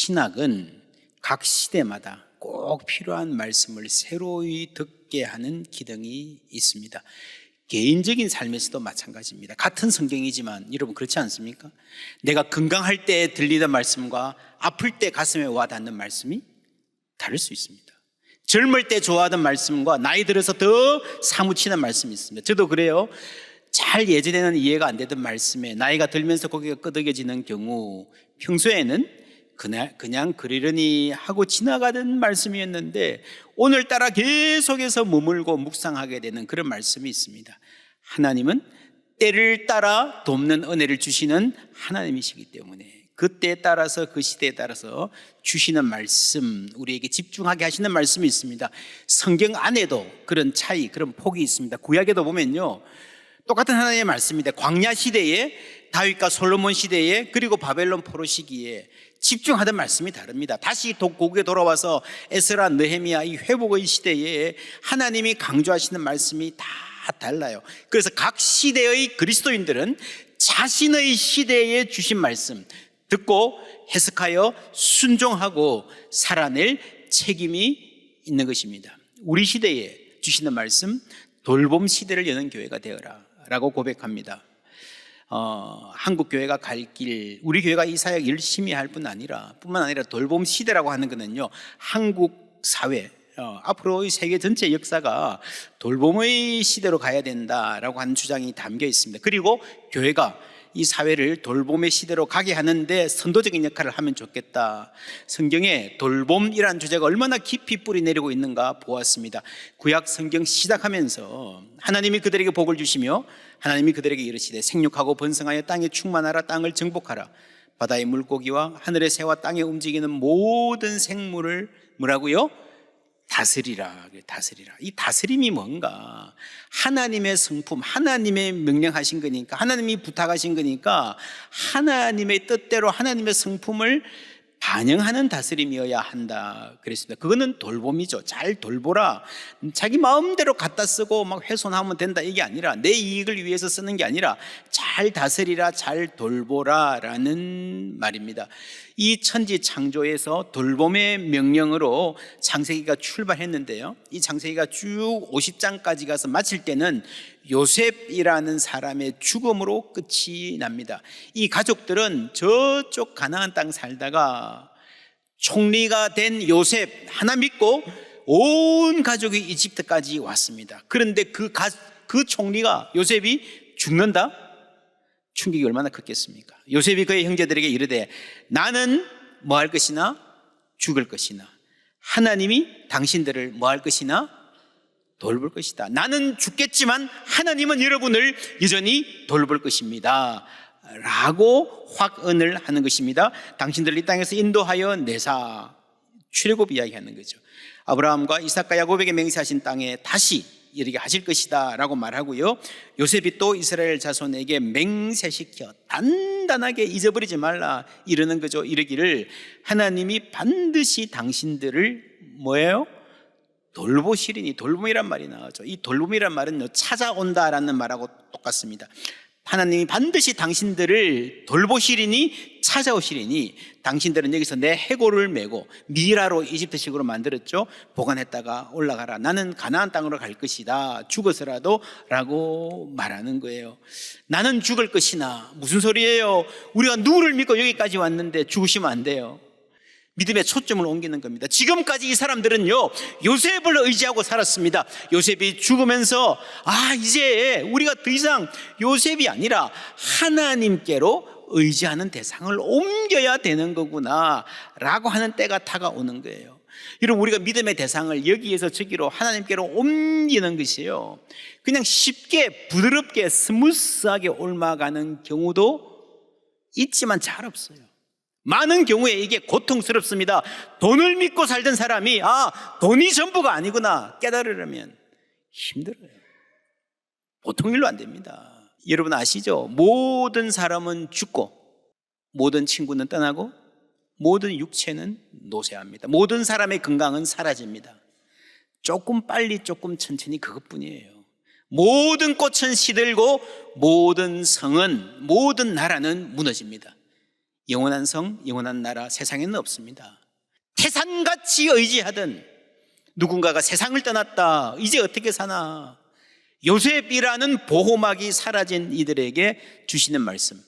신학은 각 시대마다 꼭 필요한 말씀을 새로이 듣게 하는 기능이 있습니다. 개인적인 삶에서도 마찬가지입니다. 같은 성경이지만 여러분 그렇지 않습니까? 내가 건강할 때 들리던 말씀과 아플 때 가슴에 와닿는 말씀이 다를 수 있습니다. 젊을 때 좋아하던 말씀과 나이 들어서 더 사무치는 말씀이 있습니다. 저도 그래요. 잘 예전에는 이해가 안 되던 말씀에 나이가 들면서 고개가 끄덕여지는 경우 평소에는 그냥 그러려니 하고 지나가던 말씀이었는데 오늘따라 계속해서 머물고 묵상하게 되는 그런 말씀이 있습니다. 하나님은 때를 따라 돕는 은혜를 주시는 하나님이시기 때문에 그때에 따라서 그 시대에 따라서 주시는 말씀, 우리에게 집중하게 하시는 말씀이 있습니다. 성경 안에도 그런 차이, 그런 폭이 있습니다. 구약에도 보면요, 똑같은 하나님의 말씀인데 광야 시대에, 다윗과 솔로몬 시대에, 그리고 바벨론 포로 시기에 집중하던 말씀이 다릅니다. 다시 고국에 돌아와서 에스라, 느헤미야 이 회복의 시대에 하나님이 강조하시는 말씀이 다 달라요. 그래서 각 시대의 그리스도인들은 자신의 시대에 주신 말씀 듣고 해석하여 순종하고 살아낼 책임이 있는 것입니다. 우리 시대에 주시는 말씀, 돌봄 시대를 여는 교회가 되어라 라고 고백합니다. 한국 교회가 갈 길, 우리 교회가 이 사역 열심히 할 뿐만 아니라 돌봄 시대라고 하는 것은요, 한국 사회, 앞으로 세계 전체 역사가 돌봄의 시대로 가야 된다라고 하는 주장이 담겨 있습니다. 그리고 교회가 이 사회를 돌봄의 시대로 가게 하는데 선도적인 역할을 하면 좋겠다. 성경에 돌봄이라는 주제가 얼마나 깊이 뿌리 내리고 있는가 보았습니다. 구약 성경 시작하면서 하나님이 그들에게 복을 주시며 하나님이 그들에게 이르시되 생육하고 번성하여 땅에 충만하라, 땅을 정복하라. 바다의 물고기와 하늘의 새와 땅에 움직이는 모든 생물을 뭐라고요? 다스리라. 이 다스림이 뭔가? 하나님의 성품, 하나님의 명령하신 거니까, 하나님이 부탁하신 거니까 하나님의 뜻대로 하나님의 성품을 반영하는 다스림이어야 한다 그랬습니다. 그거는 돌봄이죠. 잘 돌보라. 자기 마음대로 갖다 쓰고 막 훼손하면 된다 이게 아니라, 내 이익을 위해서 쓰는 게 아니라 잘 다스리라, 잘 돌보라 라는 말입니다. 이 천지 창조에서 돌봄의 명령으로 창세기가 출발했는데요, 이 창세기가 쭉 50장까지 가서 마칠 때는 요셉이라는 사람의 죽음으로 끝이 납니다. 이 가족들은 저쪽 가나안 땅 살다가 총리가 된 요셉 하나 믿고 온 가족이 이집트까지 왔습니다. 그런데 그 총리가, 요셉이 죽는다? 충격이 얼마나 컸겠습니까? 요셉이 그의 형제들에게 이르되 나는 뭐 할 것이나 죽을 것이나 하나님이 당신들을 뭐 할 것이나 돌볼 것이다. 나는 죽겠지만 하나님은 여러분을 여전히 돌볼 것입니다 라고 확언을 하는 것입니다. 당신들을 이 땅에서 인도하여 내사, 출애굽 이야기하는 거죠. 아브라함과 이삭과 야곱에게 맹세하신 땅에 다시 이르게 하실 것이다 라고 말하고요, 요셉이 또 이스라엘 자손에게 맹세시켜 단단하게 잊어버리지 말라 이르는 거죠. 이르기를 하나님이 반드시 당신들을 뭐예요? 돌보시리니. 돌봄이란 말이 나오죠. 이 돌봄이란 말은 찾아온다라는 말하고 똑같습니다. 하나님이 반드시 당신들을 돌보시리니, 찾아오시리니, 당신들은 여기서 내 해골을 메고 미라로 이집트식으로 만들었죠. 보관했다가 올라가라. 나는 가나안 땅으로 갈 것이다. 죽어서라도 라고 말하는 거예요. 나는 죽을 것이나 무슨 소리예요? 우리가 누구를 믿고 여기까지 왔는데 죽으시면 안 돼요. 믿음의 초점을 옮기는 겁니다. 지금까지 이 사람들은요, 요셉을 의지하고 살았습니다. 요셉이 죽으면서 이제 우리가 더 이상 요셉이 아니라 하나님께로 의지하는 대상을 옮겨야 되는 거구나 라고 하는 때가 다가오는 거예요. 여러분, 우리가 믿음의 대상을 여기에서 저기로 하나님께로 옮기는 것이에요, 그냥 쉽게 부드럽게 스무스하게 옮아가는 경우도 있지만 잘 없어요. 많은 경우에 이게 고통스럽습니다. 돈을 믿고 살던 사람이 돈이 전부가 아니구나 깨달으려면 힘들어요. 보통 일로 안 됩니다. 여러분 아시죠? 모든 사람은 죽고 모든 친구는 떠나고 모든 육체는 노쇠합니다. 모든 사람의 건강은 사라집니다. 조금 빨리 조금 천천히 그것뿐이에요. 모든 꽃은 시들고 모든 성은, 모든 나라는 무너집니다. 영원한 성, 영원한 나라 세상에는 없습니다. 태산같이 의지하던 누군가가 세상을 떠났다, 이제 어떻게 사나, 요셉이라는 보호막이 사라진 이들에게 주시는 말씀,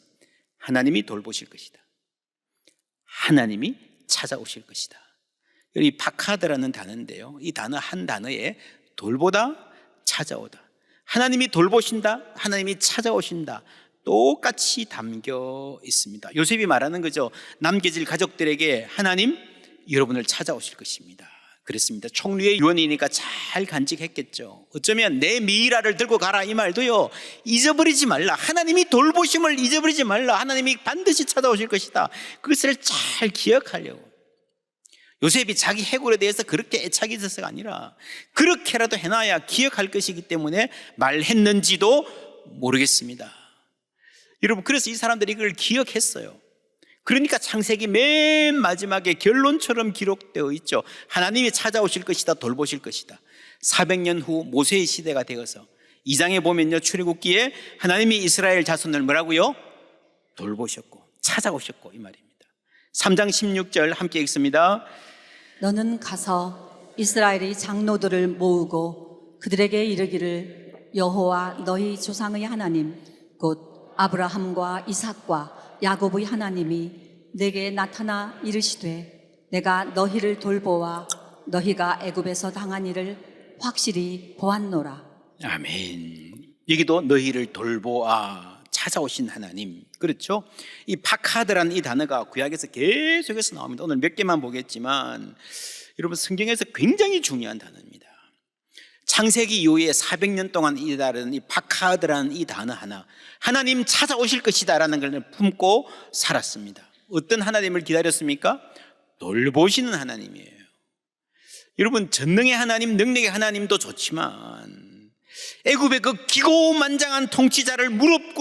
하나님이 돌보실 것이다. 하나님이 찾아오실 것이다. 이 파카드라는 단어인데요, 이 단어 한 단어에 돌보다, 찾아오다, 하나님이 돌보신다, 하나님이 찾아오신다, 똑같이 담겨 있습니다. 요셉이 말하는 거죠. 남겨질 가족들에게 하나님 여러분을 찾아오실 것입니다. 그랬습니다. 총리의 유언이니까 잘 간직했겠죠. 어쩌면 내 미이라를 들고 가라, 이 말도요, 잊어버리지 말라, 하나님이 돌보심을 잊어버리지 말라, 하나님이 반드시 찾아오실 것이다, 그것을 잘 기억하려고. 요셉이 자기 해골에 대해서 그렇게 애착이 있어서가 아니라 그렇게라도 해놔야 기억할 것이기 때문에 말했는지도 모르겠습니다. 여러분, 그래서 이 사람들이 이걸 기억했어요. 그러니까 창세기 맨 마지막에 결론처럼 기록되어 있죠. 하나님이 찾아오실 것이다, 돌보실 것이다. 400년 후 모세의 시대가 되어서 2장에 보면요, 출애굽기에 하나님이 이스라엘 자손을 뭐라고요? 돌보셨고 찾아오셨고, 이 말입니다. 3장 16절 함께 읽습니다. 너는 가서 이스라엘의 장로들을 모으고 그들에게 이르기를 여호와 너희 조상의 하나님 곧 아브라함과 이삭과 야곱의 하나님이 내게 나타나 이르시되 내가 너희를 돌보아 너희가 애굽에서 당한 일을 확실히 보았노라. 아멘. 여기도 너희를 돌보아, 찾아오신 하나님. 그렇죠? 이 파카드라는 이 단어가 구약에서 계속해서 나옵니다. 오늘 몇 개만 보겠지만 여러분, 성경에서 굉장히 중요한 단어입니다. 창세기 이후에 400년 동안 이 파카드라는 이 단어 하나, 하나님 찾아오실 것이다 라는 걸 품고 살았습니다. 어떤 하나님을 기다렸습니까? 돌보시는 하나님이에요. 여러분, 전능의 하나님, 능력의 하나님도 좋지만 애굽의 그 기고만장한 통치자를 무릎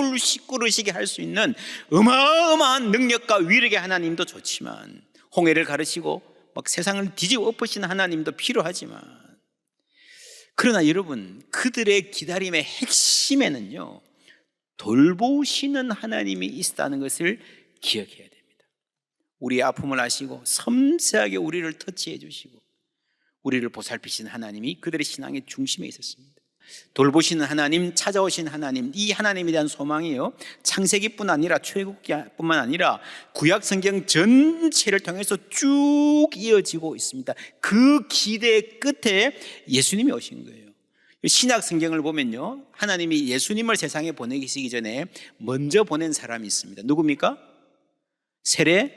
꿇으시게 할 수 있는 어마어마한 능력과 위력의 하나님도 좋지만, 홍해를 가르시고 막 세상을 뒤집어 엎으시는 하나님도 필요하지만, 그러나 여러분, 그들의 기다림의 핵심에는요, 돌보시는 하나님이 있다는 것을 기억해야 됩니다. 우리의 아픔을 아시고 섬세하게 우리를 터치해 주시고 우리를 보살피신 하나님이 그들의 신앙의 중심에 있었습니다. 돌보시는 하나님, 찾아오신 하나님, 이 하나님에 대한 소망이요, 창세기뿐 아니라 출애굽기뿐만 아니라 구약 성경 전체를 통해서 쭉 이어지고 있습니다. 그 기대 끝에 예수님이 오신 거예요. 신약 성경을 보면요, 하나님이 예수님을 세상에 보내시기 전에 먼저 보낸 사람이 있습니다. 누굽니까? 세례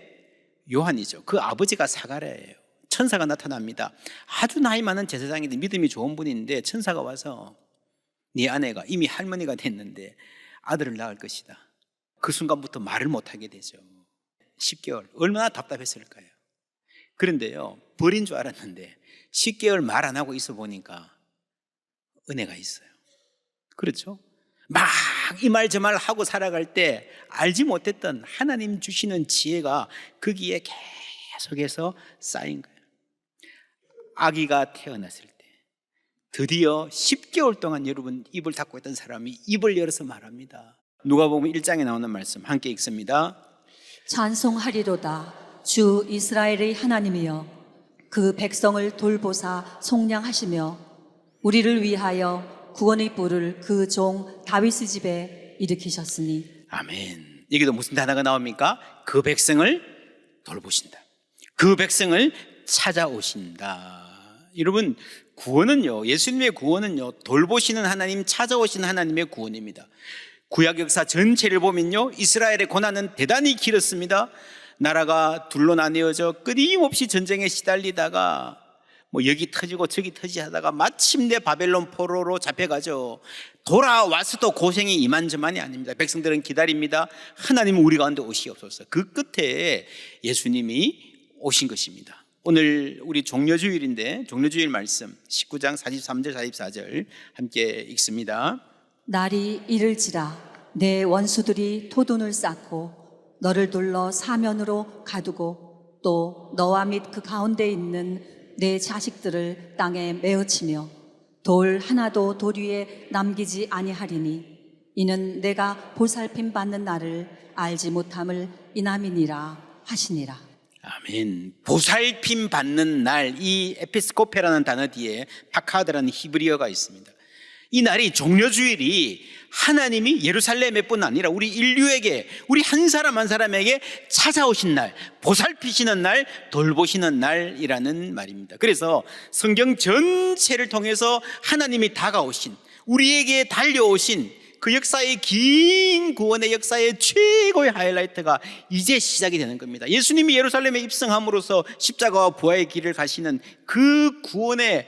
요한이죠. 그 아버지가 사가랴예요. 천사가 나타납니다. 아주 나이 많은 제사장인데 믿음이 좋은 분인데 천사가 와서 네 아내가 이미 할머니가 됐는데 아들을 낳을 것이다. 그 순간부터 말을 못하게 되죠. 10개월, 얼마나 답답했을까요? 그런데요, 벌인 줄 알았는데 10개월 말 안 하고 있어 보니까 은혜가 있어요. 그렇죠? 막 이 말 저 말 하고 살아갈 때 알지 못했던 하나님 주시는 지혜가 거기에 계속해서 쌓인 거예요. 아기가 태어났을 때 드디어 10개월 동안 여러분 입을 닫고 있던 사람이 입을 열어서 말합니다. 누가복음 1장에 나오는 말씀 함께 읽습니다. 찬송하리로다 주 이스라엘의 하나님이여 그 백성을 돌보사 속량하시며 우리를 위하여 구원의 뿔을 그 종 다윗의 집에 일으키셨으니. 아멘. 여기도 무슨 단어가 나옵니까? 그 백성을 돌보신다, 그 백성을 찾아오신다. 여러분, 구원은요, 예수님의 구원은요, 돌보시는 하나님, 찾아오시는 하나님의 구원입니다. 구약 역사 전체를 보면요, 이스라엘의 고난은 대단히 길었습니다. 나라가 둘로 나뉘어져 끊임없이 전쟁에 시달리다가 뭐 여기 터지고 저기 터지하다가 마침내 바벨론 포로로 잡혀가죠. 돌아와서도 고생이 이만저만이 아닙니다. 백성들은 기다립니다. 하나님은 우리 가운데 오시옵소서. 그 끝에 예수님이 오신 것입니다. 오늘 우리 종려주일인데 종려주일 말씀 19장 43절 44절 함께 읽습니다. 날이 이를지라 내 원수들이 토둔을 쌓고 너를 둘러 사면으로 가두고 또 너와 및 그 가운데 있는 내 자식들을 땅에 메어치며 돌 하나도 돌 위에 남기지 아니하리니 이는 내가 보살핌 받는 날을 알지 못함을 인함이니라 하시니라. 아멘. 보살핌 받는 날, 이 에피스코페라는 단어 뒤에 파카드라는 히브리어가 있습니다. 이 날이 종려주일이 하나님이 예루살렘에뿐 아니라 우리 인류에게, 우리 한 사람 한 사람에게 찾아오신 날, 보살피시는 날, 돌보시는 날이라는 말입니다. 그래서 성경 전체를 통해서 하나님이 다가오신, 우리에게 달려오신 그 역사의 긴 구원의 역사의 최고의 하이라이트가 이제 시작이 되는 겁니다. 예수님이 예루살렘에 입성함으로써 십자가와 부활의 길을 가시는 그 구원의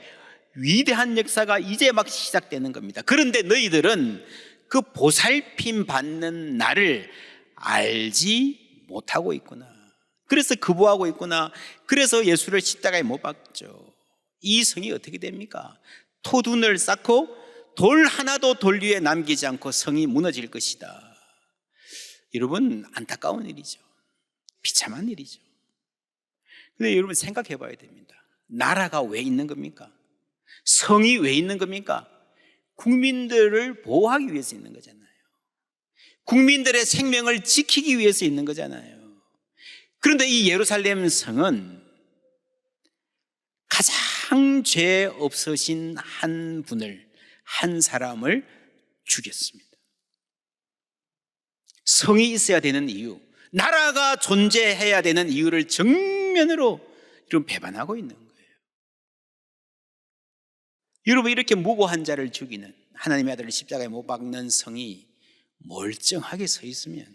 위대한 역사가 이제 막 시작되는 겁니다. 그런데 너희들은 그 보살핌 받는 날을 알지 못하고 있구나. 그래서 거부하고 있구나. 그래서 예수를 십자가에 못 박죠. 이 성이 어떻게 됩니까? 토둔을 쌓고 돌 하나도 돌 위에 남기지 않고 성이 무너질 것이다. 여러분, 안타까운 일이죠. 비참한 일이죠. 근데 여러분 생각해 봐야 됩니다. 나라가 왜 있는 겁니까? 성이 왜 있는 겁니까? 국민들을 보호하기 위해서 있는 거잖아요. 국민들의 생명을 지키기 위해서 있는 거잖아요. 그런데 이 예루살렘 성은 가장 죄 없으신 한 분을, 한 사람을 죽였습니다. 성이 있어야 되는 이유, 나라가 존재해야 되는 이유를 정면으로 이런 배반하고 있는 거예요. 여러분, 이렇게 무고한 자를 죽이는, 하나님의 아들을 십자가에 못 박는 성이 멀쩡하게 서 있으면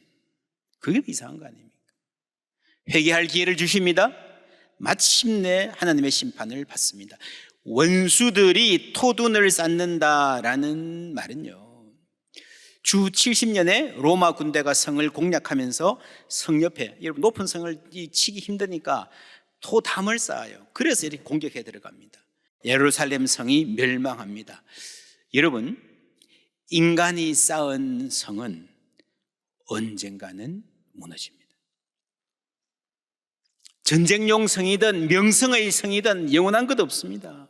그게 이상한 거 아닙니까? 회개할 기회를 주십니다. 마침내 하나님의 심판을 받습니다. 원수들이 토둔을 쌓는다라는 말은요, 주 70년에 로마 군대가 성을 공략하면서 성 옆에, 여러분 높은 성을 치기 힘드니까 토담을 쌓아요. 그래서 이렇게 공격해 들어갑니다. 예루살렘 성이 멸망합니다. 여러분, 인간이 쌓은 성은 언젠가는 무너집니다. 전쟁용 성이든 명성의 성이든 영원한 것 없습니다.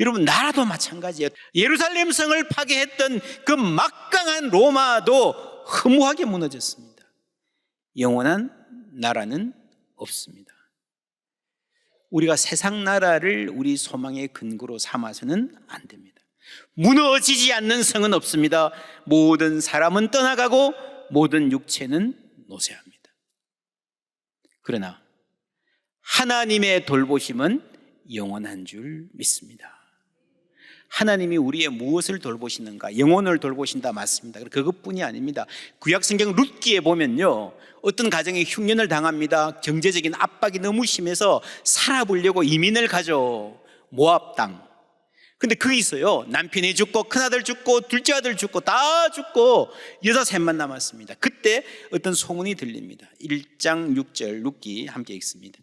여러분, 나라도 마찬가지예요. 예루살렘 성을 파괴했던 그 막강한 로마도 허무하게 무너졌습니다. 영원한 나라는 없습니다. 우리가 세상 나라를 우리 소망의 근거로 삼아서는 안 됩니다. 무너지지 않는 성은 없습니다. 모든 사람은 떠나가고 모든 육체는 노쇠합니다. 그러나 하나님의 돌보심은 영원한 줄 믿습니다. 하나님이 우리의 무엇을 돌보시는가? 영혼을 돌보신다, 맞습니다. 그것뿐이 아닙니다. 구약성경 룻기에 보면요, 어떤 가정이 흉년을 당합니다. 경제적인 압박이 너무 심해서 살아보려고 이민을 가죠. 모압 땅. 근데 거기서요, 남편이 죽고 큰아들 죽고 둘째 아들 죽고 다 죽고 여자 셋만 남았습니다. 그때 어떤 소문이 들립니다. 1장 6절 룻기 함께 읽습니다.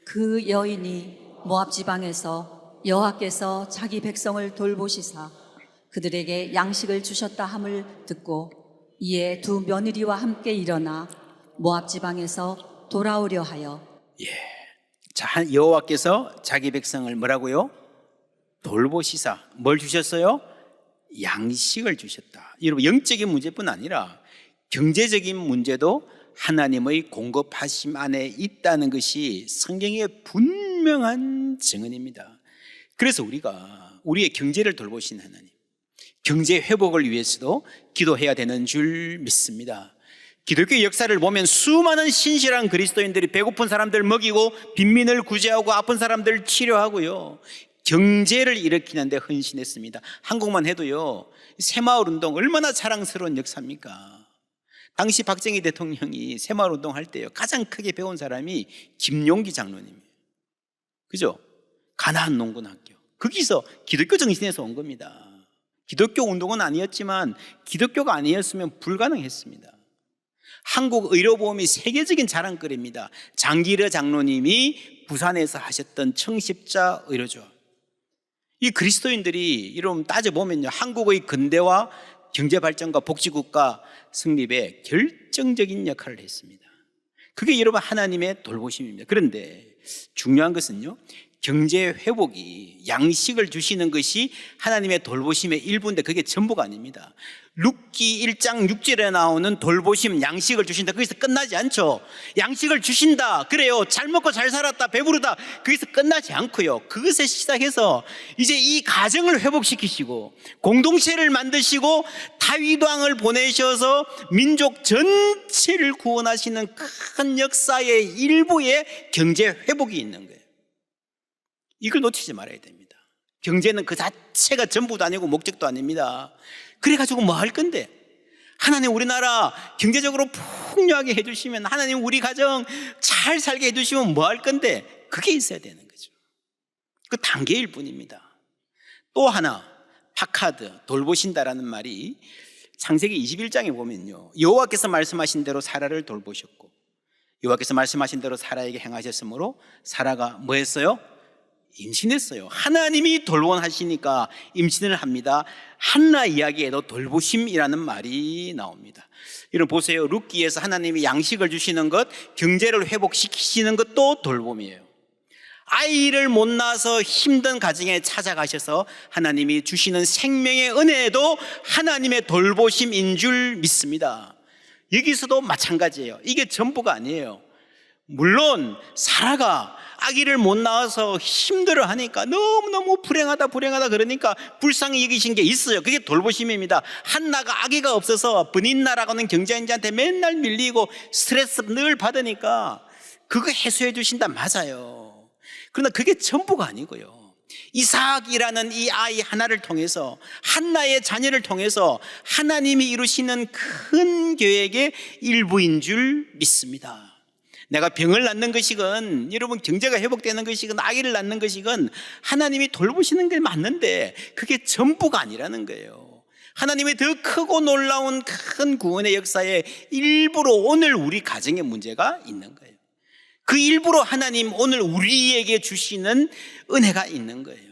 그 여인이 모압 지방에서 여호와께서 자기 백성을 돌보시사 그들에게 양식을 주셨다 함을 듣고 이에 두 며느리와 함께 일어나 모압 지방에서 돌아오려 하여. 자, 여호와께서 자기 백성을 뭐라고요? 돌보시사. 뭘 주셨어요? 양식을 주셨다. 여러분, 영적인 문제뿐 아니라 경제적인 문제도 하나님의 공급하심 안에 있다는 것이 성경의 분명한 증언입니다. 그래서 우리가 우리의 경제를 돌보신 하나님, 경제 회복을 위해서도 기도해야 되는 줄 믿습니다. 기독교 역사를 보면 수많은 신실한 그리스도인들이 배고픈 사람들 먹이고 빈민을 구제하고 아픈 사람들 치료하고요, 경제를 일으키는 데 헌신했습니다. 한국만 해도요, 새마을 운동 얼마나 자랑스러운 역사입니까? 당시 박정희 대통령이 새마을 운동할 때요, 가장 크게 배운 사람이 김용기 장로님이에요. 그죠? 가나안 농군학교. 거기서 기독교 정신에서 온 겁니다. 기독교 운동은 아니었지만 기독교가 아니었으면 불가능했습니다. 한국 의료보험이 세계적인 자랑거리입니다. 장기려 장로님이 부산에서 하셨던 청십자 의료조합. 이 그리스도인들이 이런 따져보면요, 한국의 근대화, 경제발전과 복지국가 성립에 결정적인 역할을 했습니다. 그게 여러분 하나님의 돌보심입니다. 그런데 중요한 것은요, 경제 회복이, 양식을 주시는 것이 하나님의 돌보심의 일부인데 그게 전부가 아닙니다. 룻기 1장 6절에 나오는 돌보심, 양식을 주신다, 거기서 끝나지 않죠. 양식을 주신다, 그래요, 잘 먹고 잘 살았다, 배부르다, 거기서 끝나지 않고요, 그것에 시작해서 이제 이 가정을 회복시키시고 공동체를 만드시고 다윗 왕을 보내셔서 민족 전체를 구원하시는 큰 역사의 일부의 경제 회복이 있는 거예요. 이걸 놓치지 말아야 됩니다. 경제는 그 자체가 전부도 아니고 목적도 아닙니다. 그래가지고 뭐 할 건데? 하나님 우리나라 경제적으로 풍요하게 해주시면, 하나님 우리 가정 잘 살게 해주시면 뭐 할 건데? 그게 있어야 되는 거죠. 그 단계일 뿐입니다. 또 하나, 파카드, 돌보신다라는 말이 창세기 21장에 보면요, 여호와께서 말씀하신 대로 사라를 돌보셨고 여호와께서 말씀하신 대로 사라에게 행하셨으므로 사라가 뭐 했어요? 임신했어요. 하나님이 돌보하시니까 임신을 합니다. 한나 이야기에도 돌보심이라는 말이 나옵니다. 여러분 보세요. 룻기에서 하나님이 양식을 주시는 것, 경제를 회복시키시는 것도 돌봄이에요. 아이를 못 낳아서 힘든 가정에 찾아가셔서 하나님이 주시는 생명의 은혜도 하나님의 돌보심인 줄 믿습니다. 여기서도 마찬가지예요. 이게 전부가 아니에요. 물론 사라가 아기를 못 낳아서 힘들어 하니까 너무너무 불행하다 그러니까 불쌍히 여기신 게 있어요. 그게 돌보심입니다. 한나가 아기가 없어서 번인나라고는 경제인지한테 맨날 밀리고 스트레스 늘 받으니까 그거 해소해 주신다, 맞아요. 그러나 그게 전부가 아니고요, 이삭이라는 이 아이 하나를 통해서, 한나의 자녀를 통해서 하나님이 이루시는 큰 계획의 일부인 줄 믿습니다. 내가 병을 낫는 것이건, 여러분 경제가 회복되는 것이건, 아기를 낳는 것이건 하나님이 돌보시는 게 맞는데 그게 전부가 아니라는 거예요. 하나님의 더 크고 놀라운 큰 구원의 역사의 일부로 오늘 우리 가정에 문제가 있는 거예요. 그 일부로 하나님 오늘 우리에게 주시는 은혜가 있는 거예요.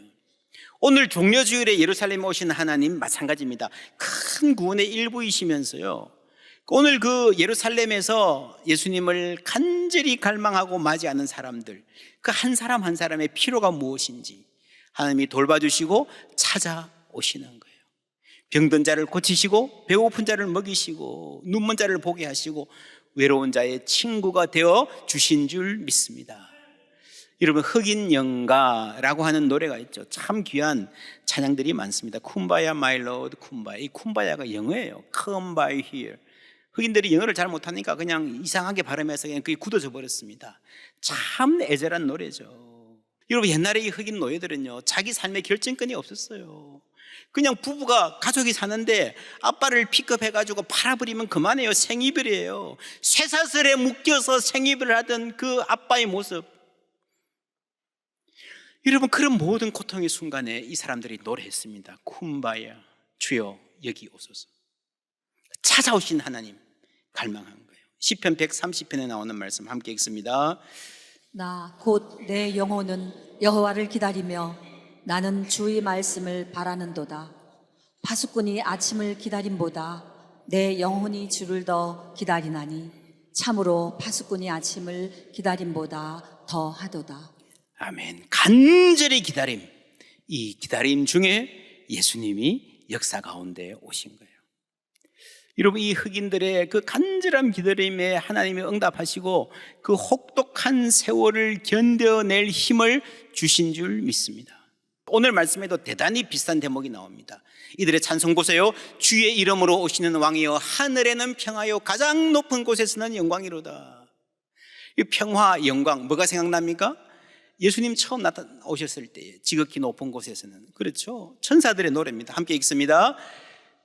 오늘 종려주일에 예루살렘에 오신 하나님 마찬가지입니다. 큰 구원의 일부이시면서요, 오늘 그 예루살렘에서 예수님을 간절히 갈망하고 맞이하는 사람들, 그 한 사람 한 사람의 필요가 무엇인지 하나님이 돌봐주시고 찾아오시는 거예요. 병든 자를 고치시고 배고픈 자를 먹이시고 눈먼 자를 보게 하시고 외로운 자의 친구가 되어 주신 줄 믿습니다. 여러분, 흑인 영가라고 하는 노래가 있죠. 참 귀한 찬양들이 많습니다. 쿰바야 my lord, 쿰바야. 이 쿰바야가 영어예요. Come by here. 흑인들이 영어를 잘 못하니까 그냥 이상하게 발음해서 그냥 그게 굳어져 버렸습니다. 참 애절한 노래죠. 여러분, 옛날에 이 흑인 노예들은요, 자기 삶의 결정권이 없었어요. 그냥 부부가, 가족이 사는데 아빠를 픽업해가지고 팔아버리면 그만해요. 생이별이에요. 쇠사슬에 묶여서 생이별을 하던 그 아빠의 모습. 여러분, 그런 모든 고통의 순간에 이 사람들이 노래했습니다. 쿰바야, 주여 여기 오소서. 찾아오신 하나님 갈망한 거예요. 시편 130편에 나오는 말씀 함께 읽습니다. 나 곧 내 영혼은 여호와를 기다리며 나는 주의 말씀을 바라는도다. 파수꾼이 아침을 기다림보다 내 영혼이 주를 더 기다리나니 참으로 파수꾼이 아침을 기다림보다 더 하도다. 아멘. 간절히 기다림, 이 기다림 중에 예수님이 역사 가운데 오신 거예요. 여러분, 이 흑인들의 그 간절한 기다림에 하나님이 응답하시고 그 혹독한 세월을 견뎌낼 힘을 주신 줄 믿습니다. 오늘 말씀에도 대단히 비슷한 대목이 나옵니다. 이들의 찬송 보세요. 주의 이름으로 오시는 왕이여, 하늘에는 평화요, 가장 높은 곳에서는 영광이로다. 이 평화, 영광, 뭐가 생각납니까? 예수님 처음 오셨을 때 지극히 높은 곳에서는, 그렇죠, 천사들의 노래입니다. 함께 읽습니다.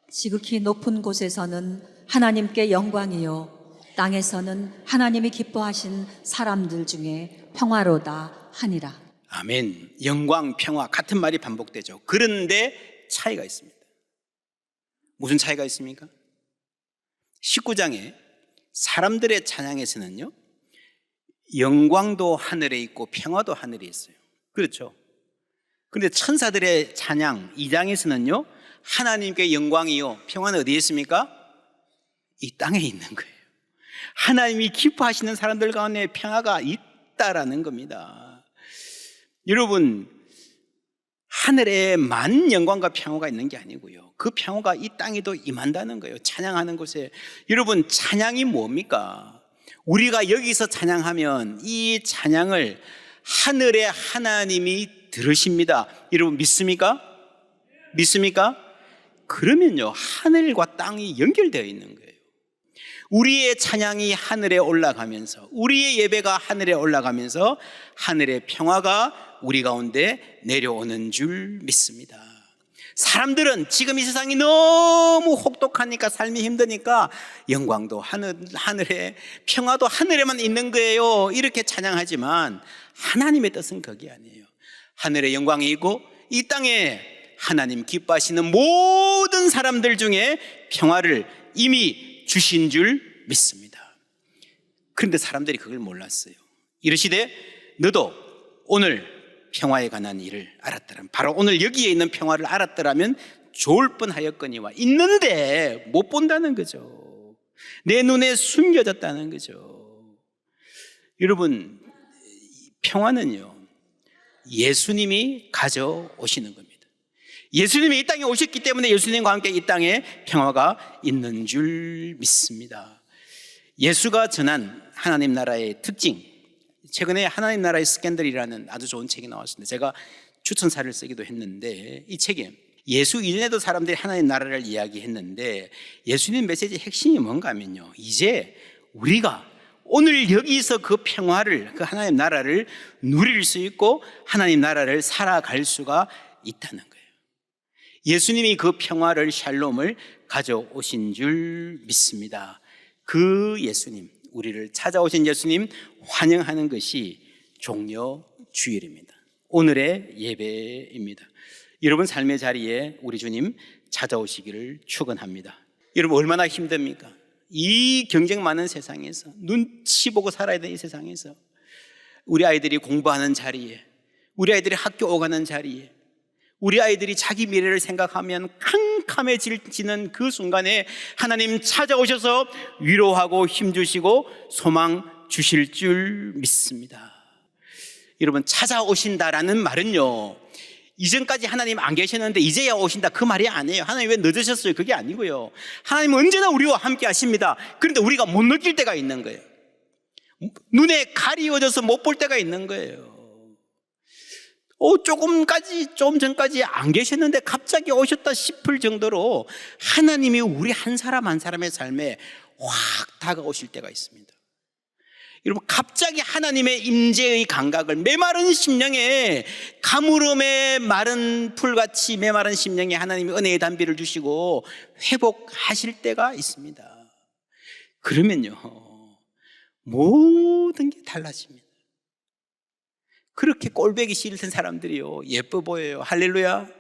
지극히 높은 곳에서는 하나님께 영광이요, 땅에서는 하나님이 기뻐하신 사람들 중에 평화로다 하니라. 아멘. 영광, 평화 같은 말이 반복되죠. 그런데 차이가 있습니다. 무슨 차이가 있습니까? 19장에 사람들의 찬양에서는요, 영광도 하늘에 있고 평화도 하늘에 있어요. 그렇죠? 그런데 천사들의 찬양 2장에서는요, 하나님께 영광이요, 평화는 어디에 있습니까? 이 땅에 있는 거예요. 하나님이 기뻐하시는 사람들 가운데 평화가 있다라는 겁니다. 여러분, 하늘에 만 영광과 평화가 있는 게 아니고요, 그 평화가 이 땅에도 임한다는 거예요. 찬양하는 곳에. 여러분, 찬양이 뭡니까? 우리가 여기서 찬양하면 이 찬양을 하늘의 하나님이 들으십니다. 여러분 믿습니까? 믿습니까? 그러면요, 하늘과 땅이 연결되어 있는 거예요. 우리의 찬양이 하늘에 올라가면서, 우리의 예배가 하늘에 올라가면서 하늘의 평화가 우리 가운데 내려오는 줄 믿습니다. 사람들은 지금 이 세상이 너무 혹독하니까, 삶이 힘드니까 영광도 하늘에, 평화도 하늘에만 있는 거예요, 이렇게 찬양하지만 하나님의 뜻은 그게 아니에요. 하늘의 영광이 있고 이 땅에 하나님 기뻐하시는 모든 사람들 중에 평화를 이미 주신 줄 믿습니다. 그런데 사람들이 그걸 몰랐어요. 이르시되 너도 오늘 평화에 관한 일을 알았더라면, 바로 오늘 여기에 있는 평화를 알았더라면 좋을 뻔하였거니와, 있는데 못 본다는 거죠. 내 눈에 숨겨졌다는 거죠. 여러분, 평화는요, 예수님이 가져오시는 겁니다. 예수님이 이 땅에 오셨기 때문에 예수님과 함께 이 땅에 평화가 있는 줄 믿습니다. 예수가 전한 하나님 나라의 특징, 최근에 하나님 나라의 스캔들이라는 아주 좋은 책이 나왔습니다. 제가 추천사를 쓰기도 했는데, 이 책에 예수 이전에도 사람들이 하나님 나라를 이야기했는데, 예수님 메시지의 핵심이 뭔가 하면요, 이제 우리가 오늘 여기서 그 평화를, 그 하나님 나라를 누릴 수 있고 하나님 나라를 살아갈 수가 있다는 거예요. 예수님이 그 평화를, 샬롬을 가져오신 줄 믿습니다. 그 예수님, 우리를 찾아오신 예수님 환영하는 것이 종려 주일입니다. 오늘의 예배입니다. 여러분 삶의 자리에 우리 주님 찾아오시기를 축원합니다. 여러분, 얼마나 힘듭니까? 이 경쟁 많은 세상에서, 눈치 보고 살아야 되는 이 세상에서, 우리 아이들이 공부하는 자리에, 우리 아이들이 학교 오가는 자리에, 우리 아이들이 자기 미래를 생각하면 캄캄해지는 그 순간에 하나님 찾아오셔서 위로하고 힘주시고 소망 주실 줄 믿습니다. 여러분, 찾아오신다라는 말은요, 이전까지 하나님 안 계셨는데 이제야 오신다, 그 말이 아니에요. 하나님 왜 늦으셨어요? 그게 아니고요, 하나님은 언제나 우리와 함께 하십니다. 그런데 우리가 못 느낄 때가 있는 거예요. 눈에 가리워져서 못 볼 때가 있는 거예요. 좀 전까지 안 계셨는데 갑자기 오셨다 싶을 정도로 하나님이 우리 한 사람 한 사람의 삶에 확 다가오실 때가 있습니다. 여러분, 갑자기 하나님의 임재의 감각을, 메마른 심령에, 가물음의 마른 풀같이 메마른 심령에 하나님이 은혜의 단비를 주시고 회복하실 때가 있습니다. 그러면요, 모든 게 달라집니다. 그렇게 꼴보기 싫던 사람들이요, 예뻐 보여요. 할렐루야.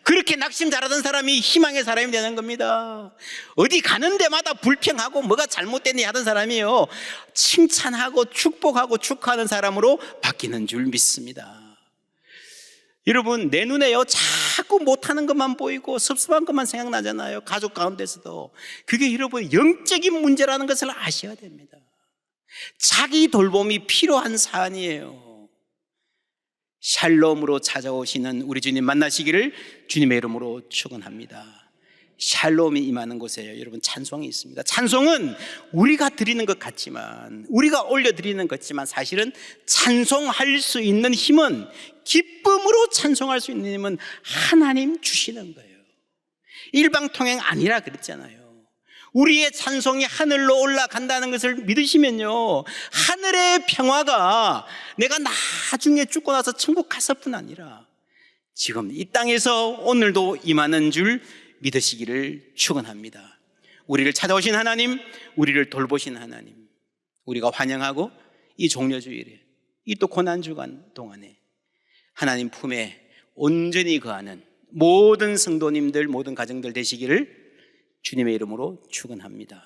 그렇게 낙심 잘하던 사람이 희망의 사람이 되는 겁니다. 어디 가는 데마다 불평하고 뭐가 잘못됐니 하던 사람이요, 칭찬하고 축복하고 축하하는 사람으로 바뀌는 줄 믿습니다. 여러분, 내 눈에요, 자꾸 못하는 것만 보이고 섭섭한 것만 생각나잖아요. 가족 가운데서도. 그게 여러분 영적인 문제라는 것을 아셔야 됩니다. 자기 돌봄이 필요한 사안이에요. 샬롬으로 찾아오시는 우리 주님 만나시기를 주님의 이름으로 축원합니다. 샬롬이 임하는 곳에 여러분 찬송이 있습니다. 찬송은 우리가 드리는 것 같지만, 우리가 올려드리는 것 같지만, 사실은 찬송할 수 있는 힘은, 기쁨으로 찬송할 수 있는 힘은 하나님 주시는 거예요. 일방통행 아니라 그랬잖아요. 우리의 찬송이 하늘로 올라간다는 것을 믿으시면요, 하늘의 평화가 내가 나중에 죽고 나서 천국 갔을 뿐 아니라 지금 이 땅에서 오늘도 임하는 줄 믿으시기를 축원합니다. 우리를 찾아오신 하나님, 우리를 돌보신 하나님, 우리가 환영하고 이 종려주일에, 이 또 고난주간 동안에 하나님 품에 온전히 거하는 모든 성도님들, 모든 가정들 되시기를 주님의 이름으로 축원합니다.